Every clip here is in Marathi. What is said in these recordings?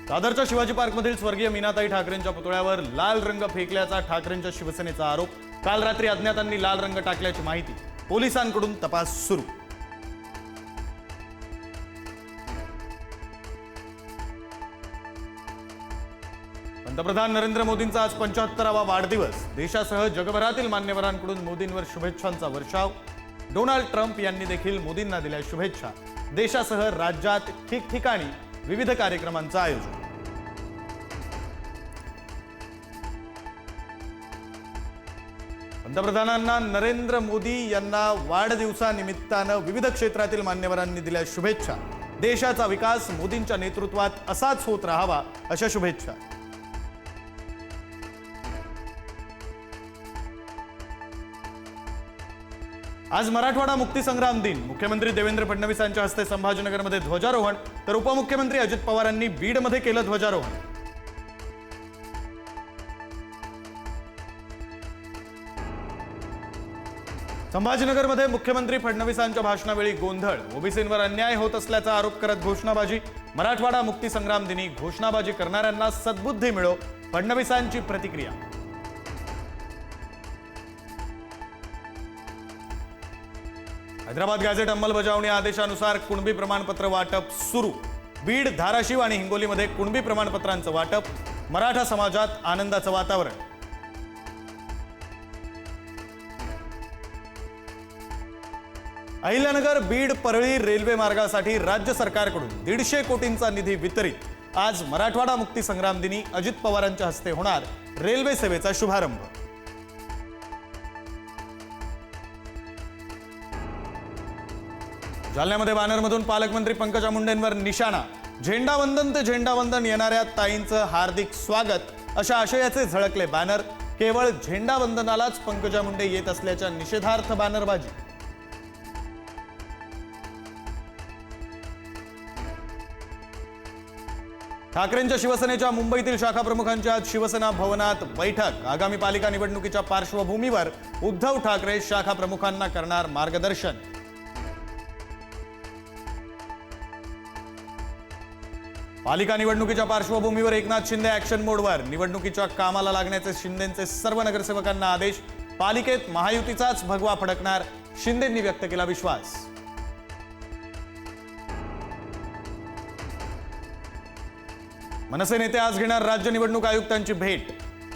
दादरच्या शिवाजी पार्कमधील स्वर्गीय मीनाताई ठाकरेंच्या पुतळ्यावर लाल रंग फेकल्याचा ठाकरेंच्या शिवसेनेचा आरोप। काल रात्री अज्ञातांनी लाल रंग टाकल्याची माहिती। पोलिसांकडून तपास सुरू। पंतप्रधान नरेंद्र मोदींचा आज 75वा वाढदिवस। देशासह जगभरातील मान्यवरांकडून मोदींवर शुभेच्छांचा वर्षाव। डोनाल्ड ट्रम्प यांनी देखील मोदींना दिल्या शुभेच्छा। देशासह राज्यात ठिकठिकाणी विविध कार्यक्रमांचं आयोजन। पंतप्रधानांना नरेंद्र मोदी यांना वाढदिवसानिमित्तानं विविध क्षेत्रातील मान्यवरांनी दिल्या शुभेच्छा। देशाचा विकास मोदींच्या नेतृत्वात असाच होत राहावा अशा शुभेच्छा। आज मराठवाडा मुक्तीसंग्राम दिन। मुख्यमंत्री देवेंद्र फडणवीस यांच्या हस्ते संभाजीनगरमध्ये ध्वजारोहण, तर उपमुख्यमंत्री अजित पवारांनी बीडमध्ये केलं ध्वजारोहण। संभाजीनगरमध्ये मुख्यमंत्री फडणवीसांच्या भाषणावेळी गोंधळ। ओबीसींवर अन्याय होत असल्याचा आरोप करत घोषणाबाजी। मराठवाडा मुक्तीसंग्राम दिनी घोषणाबाजी करणाऱ्यांना सद्बुद्धी मिळो, फडणवीसांची प्रतिक्रिया। हैदराबाद गॅझेट अंमलबजावणी आदेशानुसार कुणबी प्रमाणपत्र वाटप सुरू। बीड, धाराशिव आणि हिंगोलीमध्ये कुणबी प्रमाणपत्रांचं वाटप। मराठा समाजात आनंदाचं वातावरण। अहिल्यानगर बीड परळी रेल्वे मार्गासाठी राज्य सरकारकडून 150 कोटींचा निधी वितरित। आज मराठवाडा मुक्तीसंग्राम दिनी अजित पवारांच्या हस्ते होणार रेल्वे सेवेचा शुभारंभ। जालन्यामध्ये बॅनरमधून पालकमंत्री पंकजा मुंडेंवर निशाणा। झेंडावंदन ते झेंडावंदन येणाऱ्या ताईंचं हार्दिक स्वागत अशा आशयाचे झळकले बॅनर। केवळ झेंडावंदनालाच पंकजा मुंडे येत असल्याच्या निषेधार्थ बॅनरबाजी। ठाकरेंच्या शिवसेनेच्या मुंबईतील शाखा प्रमुखांची आज शिवसेना भवनात बैठक। आगामी पालिका निवडणुकीच्या पार्श्वभूमीवर उद्धव ठाकरे शाखा प्रमुखांना करणार मार्गदर्शन। पालिका निवडणुकीच्या पार्श्वभूमीवर एकनाथ शिंदे ऍक्शन मोडवर। निवडणुकीच्या कामाला लागण्याचे शिंदेंचे सर्व नगरसेवकांना आदेश। पालिकेत महायुतीचाच भगवा फडकणार, शिंदेंनी व्यक्त केला विश्वास। मनसे नेते आज घेणार राज्य निवडणूक आयुक्तांची भेट।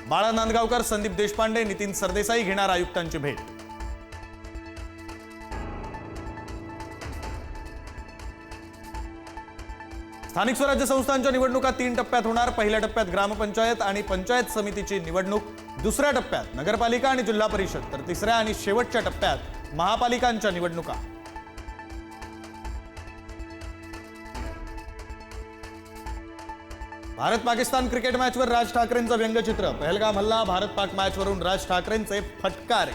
बाळा नांदगावकर, संदीप देशपांडे, नितीन सरदेसाई घेणार आयुक्तांची भेट। स्थानिक स्वराज्य संस्थांच्या निवडणुका 3 टप्प्यात होणार। पहिल्या टप्प्यात ग्रामपंचायत आणि पंचायत समितीची निवडणूक, दुसऱ्या टप्प्यात नगरपालिका आणि जिल्हा परिषद, तर तिसऱ्या आणि शेवटच्या टप्प्यात महापालिकांच्या निवडणुका। भारत पाकिस्तान क्रिकेट मॅचवर राज ठाकरेंचं व्यंगचित्र। पहलगाम हल्ला, भारत पाक मॅचवरून राज ठाकरेंचे फटकारे।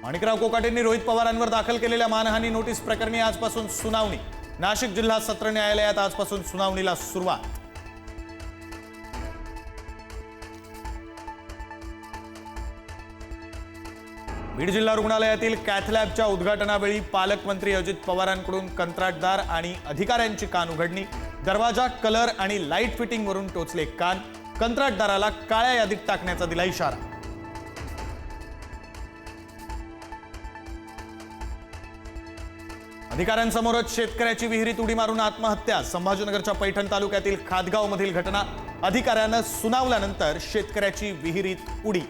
माणिकराव कोकाटेंनी रोहित पवारांवर दाखल केलेल्या मानहानी नोटीस प्रकरणी आजपासून सुनावणी। नाशिक जिल्हा सत्र न्यायालयात आजपासून सुनावणीला सुरुवात। बीड जिल्हा रुग्णालयातील कॅथलॅबच्या उद्घाटनावेळी पालकमंत्री अजित पवारांकडून कंत्राटदार आणि अधिकाऱ्यांची कान उघडणी। दरवाजा, कलर आणि लाईट फिटिंगवरून टोचले कान। कंत्राटदाराला काळ्या यादीत टाकण्याचा दिला इशारा। अधिकाऱ्यांसमोरच शेतकऱ्याची विहिरीत उडी मारून आत्महत्या। संभाजीनगरच्या पैठण तालुक्यातील खादगावमधील घटना। अधिकाऱ्यानं सुनावल्यानंतर शेतकऱ्याची विहिरीत उडी।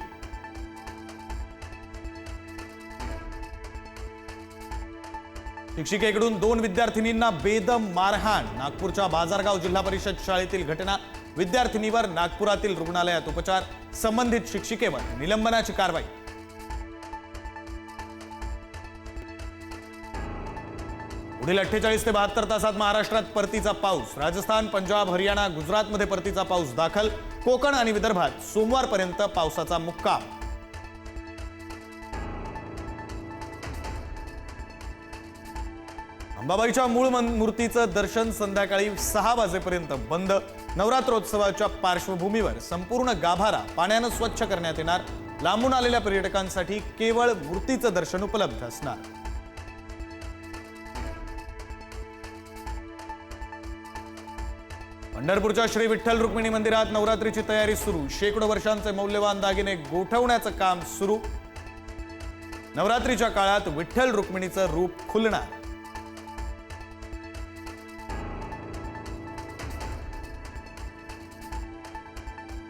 शिक्षिकेकडून 2 विद्यार्थिनींना बेदम मारहाण। नागपूरच्या बाजारगाव जिल्हा परिषद शाळेतील घटना। विद्यार्थिनीवर नागपुरातील रुग्णालयात उपचार। संबंधित शिक्षिकेवर निलंबनाची कारवाई। पुढील 48 ते 72 तासात महाराष्ट्रात परतीचा पाऊस। राजस्थान, पंजाब, हरियाणा, गुजरातमध्ये परतीचा पाऊस दाखल। कोकण आणि विदर्भात सोमवारपर्यंत पावसाचा मुक्काम। अंबाबाईच्या मूळ मूर्तीचं दर्शन संध्याकाळी 6 वाजेपर्यंत बंद। नवरात्रोत्सवाच्या पार्श्वभूमीवर संपूर्ण गाभारा पाण्याने स्वच्छ करण्यात येणार। लांबून आलेल्या पर्यटकांसाठी केवळ मूर्तीचं दर्शन उपलब्ध असणार। पंढरपूरच्या श्री विठ्ठल रुक्मिणी मंदिरात नवरात्रीची तयारी सुरू. शेकडो वर्षांचे मौल्यवान दागिने गोठवण्याचं काम सुरू. नवरात्रीच्या काळात विठ्ठल रुक्मिणीचं रूप खुलणार.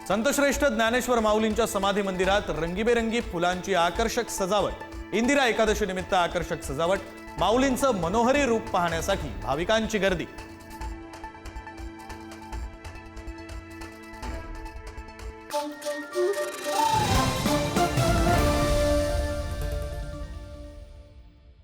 संतश्रेष्ठ ज्ञानेश्वर माऊलींच्या समाधी मंदिरात रंगीबेरंगी फुलांची आकर्षक सजावट. इंदिरा एकादशी निमित्त आकर्षक सजावट. माऊलींचं मनोहरी रूप पाहण्यासाठी भाविकांची गर्दी.